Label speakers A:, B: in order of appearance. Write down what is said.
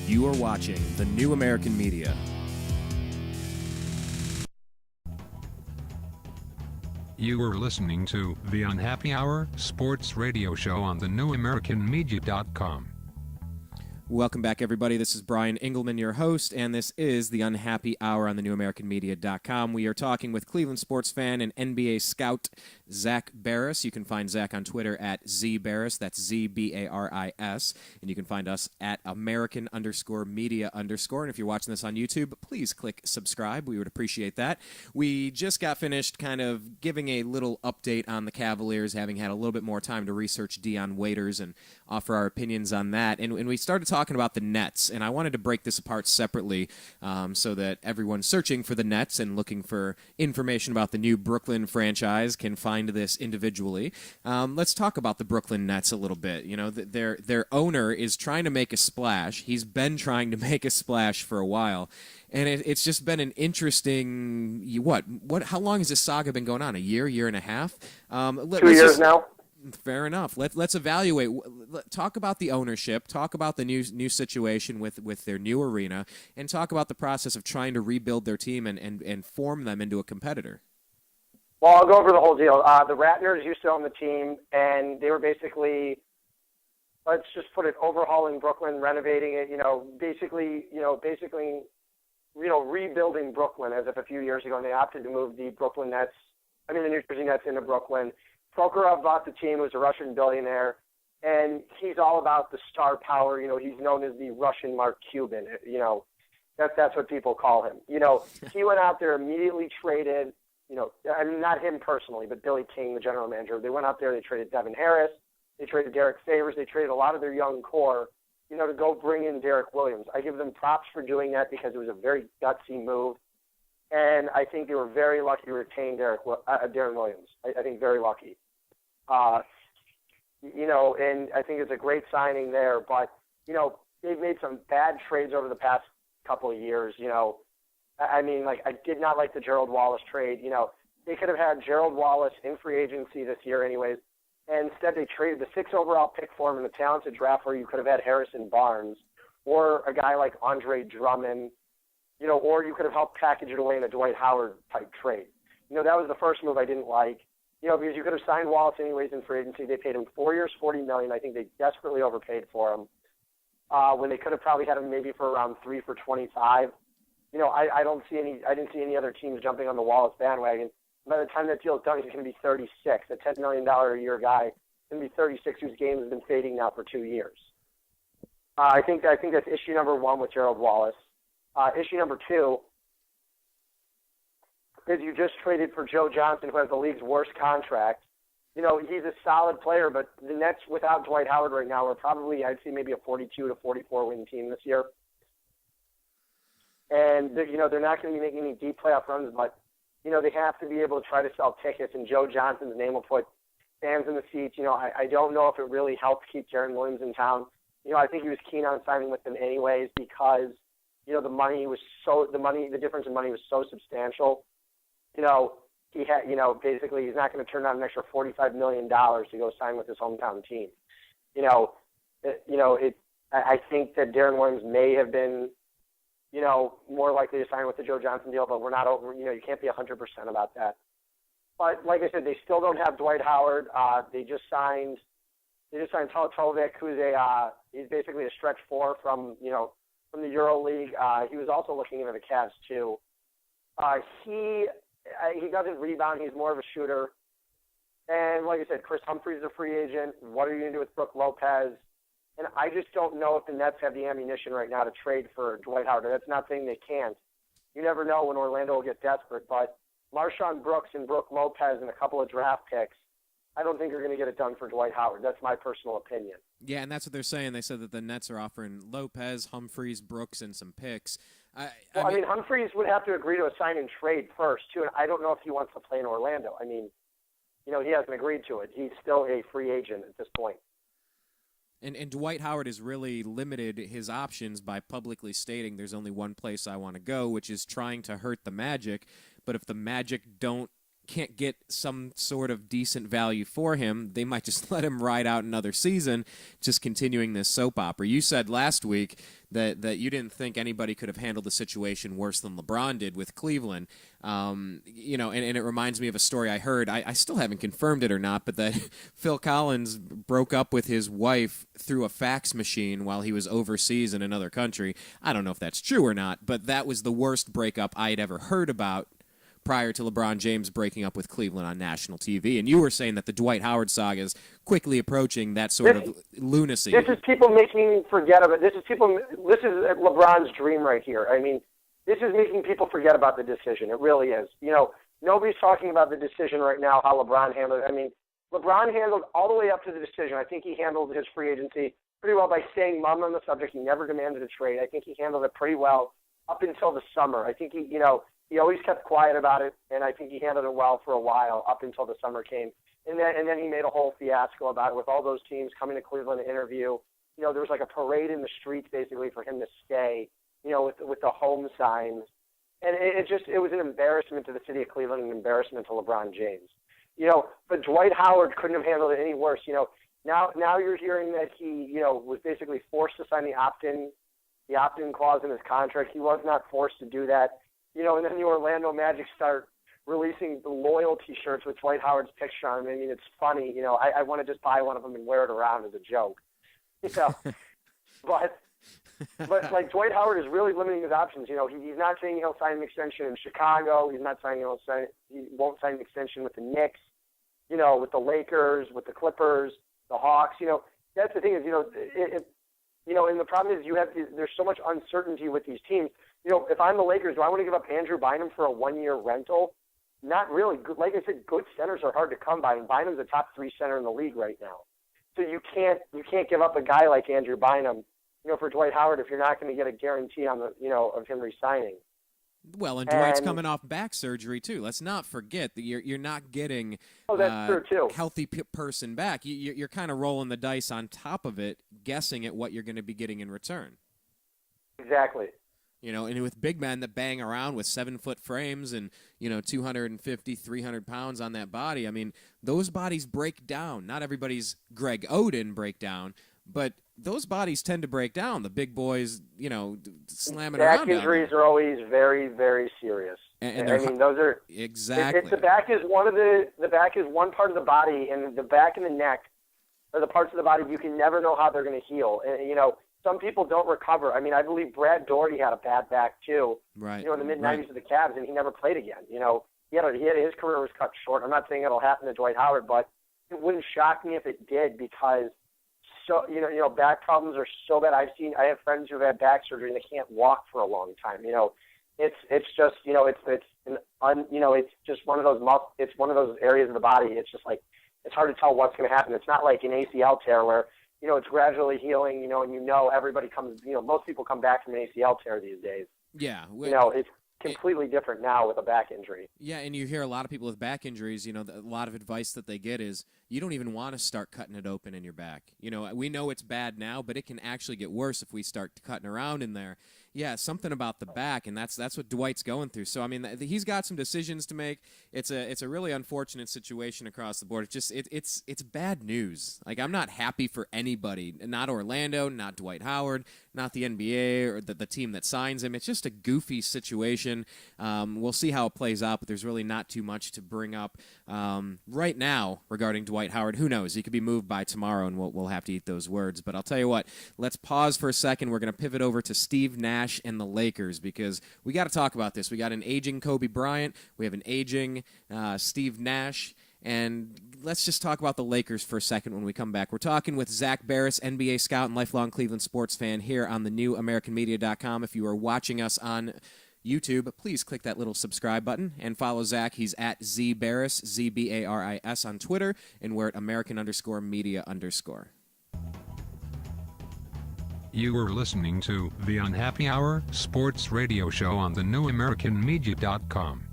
A: You are watching the New American Media.
B: You are listening to The Unhappy Hour Sports Radio Show on the newamericanmedia.com.
A: Welcome back, everybody. This is Brian Engelman, your host, and this is the Unhappy Hour on the newamericanmedia.com. We are talking with Cleveland sports fan and NBA scout Zak Baris. You can find Zak on Twitter at ZBaris. That's ZBARIS. And you can find us at American_media_. And if you're watching this on YouTube, please click subscribe. We would appreciate that. We just got finished kind of giving a little update on the Cavaliers, having had a little bit more time to research Dion Waiters and offer our opinions on that. And we started talking about the Nets, and I wanted to break this apart separately so that everyone searching for the Nets and looking for information about the new Brooklyn franchise can find this individually. Let's talk about the Brooklyn Nets a little bit. You know, their owner is trying to make a splash. He's been trying to make a splash for a while, and it's just been an interesting how long has this saga been going on? A year and a half?
C: 2 years now.
A: Fair enough. Let's evaluate. Talk about the ownership. Talk about the new situation with their new arena, and talk about the process of trying to rebuild their team and form them into a competitor.
C: Well, I'll go over the whole deal. The Ratners used to own the team, and they were basically, let's just put it, overhauling Brooklyn, renovating it. Basically, rebuilding Brooklyn as if a few years ago, and they opted to move the New Jersey Nets into Brooklyn. Prokhorov bought the team, who's a Russian billionaire, and he's all about the star power. He's known as the Russian Mark Cuban. That's what people call him. He went out there, immediately traded, not him personally, but Billy King, the general manager. They went out there, they traded Devin Harris, they traded Derek Favors, they traded a lot of their young core, to go bring in Derek Williams. I give them props for doing that because it was a very gutsy move. And I think they were very lucky to retain Darren Williams. I think very lucky. And I think it's a great signing there. But, they've made some bad trades over the past couple of years. I did not like the Gerald Wallace trade. They could have had Gerald Wallace in free agency this year anyways. And instead they traded the 6th overall pick for him in the talented draft where you could have had Harrison Barnes or a guy like Andre Drummond. Or you could have helped package it away in a Dwight Howard type trade. That was the first move I didn't like. Because you could have signed Wallace anyways in free agency. They paid him 4 years, $40 million. I think they desperately overpaid for him. When they could have probably had him maybe for around 3 for $25. I didn't see any other teams jumping on the Wallace bandwagon. By the time that deal is done, he's going to be 36. A $10 million a year guy going to be 36, whose game has been fading now for 2 years. I think that's issue number one with Gerald Wallace. Issue number two is you just traded for Joe Johnson, who has the league's worst contract. He's a solid player, but the Nets without Dwight Howard right now are probably, I'd say, maybe a 42 to 44 win team this year. And, they're not going to be making any deep playoff runs, but, they have to be able to try to sell tickets, and Joe Johnson's name will put fans in the seats. I don't know if it really helped keep Darren Williams in town. I think he was keen on signing with them anyways because the difference in money was so substantial. He had, basically he's not going to turn down an extra $45 million to go sign with his hometown team. I think that Darren Williams may have been, more likely to sign with the Joe Johnson deal, but we're not over, you can't be 100% about that. But like I said, they still don't have Dwight Howard. They just signed Toltovic, who's he's basically a stretch four from the Euro League. He was also looking into the Cavs too. He doesn't rebound. He's more of a shooter. And like I said, Chris Humphrey's a free agent. What are you going to do with Brook Lopez? And I just don't know if the Nets have the ammunition right now to trade for Dwight Howard. That's not saying they can't. You never know when Orlando will get desperate. But Marshawn Brooks and Brook Lopez and a couple of draft picks, I don't think are going to get it done for Dwight Howard. That's my personal opinion.
A: Yeah, and that's what they're saying. They said that the Nets are offering Lopez, Humphreys, Brooks, and some picks.
C: I mean, Humphreys would have to agree to a sign and trade first, too, and I don't know if he wants to play in Orlando. I mean, he hasn't agreed to it. He's still a free agent at this point.
A: And Dwight Howard has really limited his options by publicly stating there's only one place I want to go, which is trying to hurt the Magic. But if the Magic don't can't get some sort of decent value for him, they might just let him ride out another season, just continuing this soap opera. You said last week that you didn't think anybody could have handled the situation worse than LeBron did with Cleveland. And it reminds me of a story I heard. I still haven't confirmed it or not, but that Phil Collins broke up with his wife through a fax machine while he was overseas in another country. I don't know if that's true or not, but that was the worst breakup I had ever heard about prior to LeBron James breaking up with Cleveland on national TV. And you were saying that the Dwight Howard saga is quickly approaching that sort of lunacy.
C: This is people making forget of it. This is LeBron's dream right here. I mean, this is making people forget about the decision. It really is. Nobody's talking about the decision right now, how LeBron handled it. I mean, LeBron handled all the way up to the decision. I think he handled his free agency pretty well by staying mum on the subject. He never demanded a trade. I think he handled it pretty well up until the summer. I think he always kept quiet about it, and I think he handled it well for a while up until the summer came. And then he made a whole fiasco about it with all those teams coming to Cleveland to interview. There was like a parade in the streets basically for him to stay, with the home signs. And it was an embarrassment to the city of Cleveland, an embarrassment to LeBron James. But Dwight Howard couldn't have handled it any worse. Now you're hearing that he, was basically forced to sign the opt-in clause in his contract. He was not forced to do that. And then the Orlando Magic start releasing the loyalty shirts with Dwight Howard's picture on them. I mean, it's funny. I want to just buy one of them and wear it around as a joke. But like Dwight Howard is really limiting his options. He's not saying he'll sign an extension in Chicago. He's not saying he won't sign an extension with the Knicks. With the Lakers, with the Clippers, the Hawks. That's the thing is, and the problem is there's so much uncertainty with these teams. If I'm the Lakers, do I want to give up Andrew Bynum for a 1-year rental? Not really. Like I said, good centers are hard to come by, and Bynum's a top 3 center in the league right now. So you can't give up a guy like Andrew Bynum, for Dwight Howard if you're not going to get a guarantee on of him re-signing.
A: Well, and Dwight's coming off back surgery too. Let's not forget that you're not getting
C: that's true too.
A: Healthy person back. You're kind of rolling the dice on top of it, guessing at what you're going to be getting in return.
C: Exactly.
A: And with big men that bang around with 7-foot frames and, 250, 300 pounds on that body, I mean, those bodies break down. Not everybody's Greg Oden break down, but those bodies tend to break down. The big boys, slamming around.
C: Back injuries are always very, very serious.
A: And
C: those are
A: exactly.
C: The back is the back is one part of the body, and the back and the neck are the parts of the body you can never know how they're going to heal. And, some people don't recover. I mean, I believe Brad Daugherty had a bad back too.
A: Right.
C: In the mid-'90s with the Cavs, and he never played again. He had his career was cut short. I'm not saying it'll happen to Dwight Howard, but it wouldn't shock me if it did because back problems are so bad. I have friends who have had back surgery and they can't walk for a long time. It's just it's just one of those it's one of those areas of the body. It's just like it's hard to tell what's going to happen. It's not like an ACL tear where it's gradually healing, and everybody comes, most people come back from an ACL tear these days.
A: Yeah.
C: It's completely different now with a back injury.
A: Yeah, and you hear a lot of people with back injuries, a lot of advice that they get is you don't even want to start cutting it open in your back. We know it's bad now, but it can actually get worse if we start cutting around in there. Yeah, something about the back, and that's what Dwight's going through. So, I mean, he's got some decisions to make. It's a really unfortunate situation across the board. It's bad news. Like, I'm not happy for anybody, not Orlando, not Dwight Howard, not the NBA or the team that signs him. It's just a goofy situation. We'll see how it plays out, but there's really not too much to bring up right now regarding Dwight Howard. Who knows? He could be moved by tomorrow, and we'll have to eat those words. But I'll tell you what, let's pause for a second. We're going to pivot over to Steve Nash and the Lakers because we got to talk about this. We got an aging Kobe Bryant. We have an aging Steve Nash. And let's just talk about the Lakers for a second when we come back. We're talking with Zak Baris, NBA scout and lifelong Cleveland sports fan here on the new AmericanMedia.com. If you are watching us on YouTube, please click that little subscribe button and follow Zak. He's at ZBaris, ZBARIS on Twitter, and we're at American_media_.
B: You were listening to The Unhappy Hour Sports Radio Show on the new AmericanMedia.com.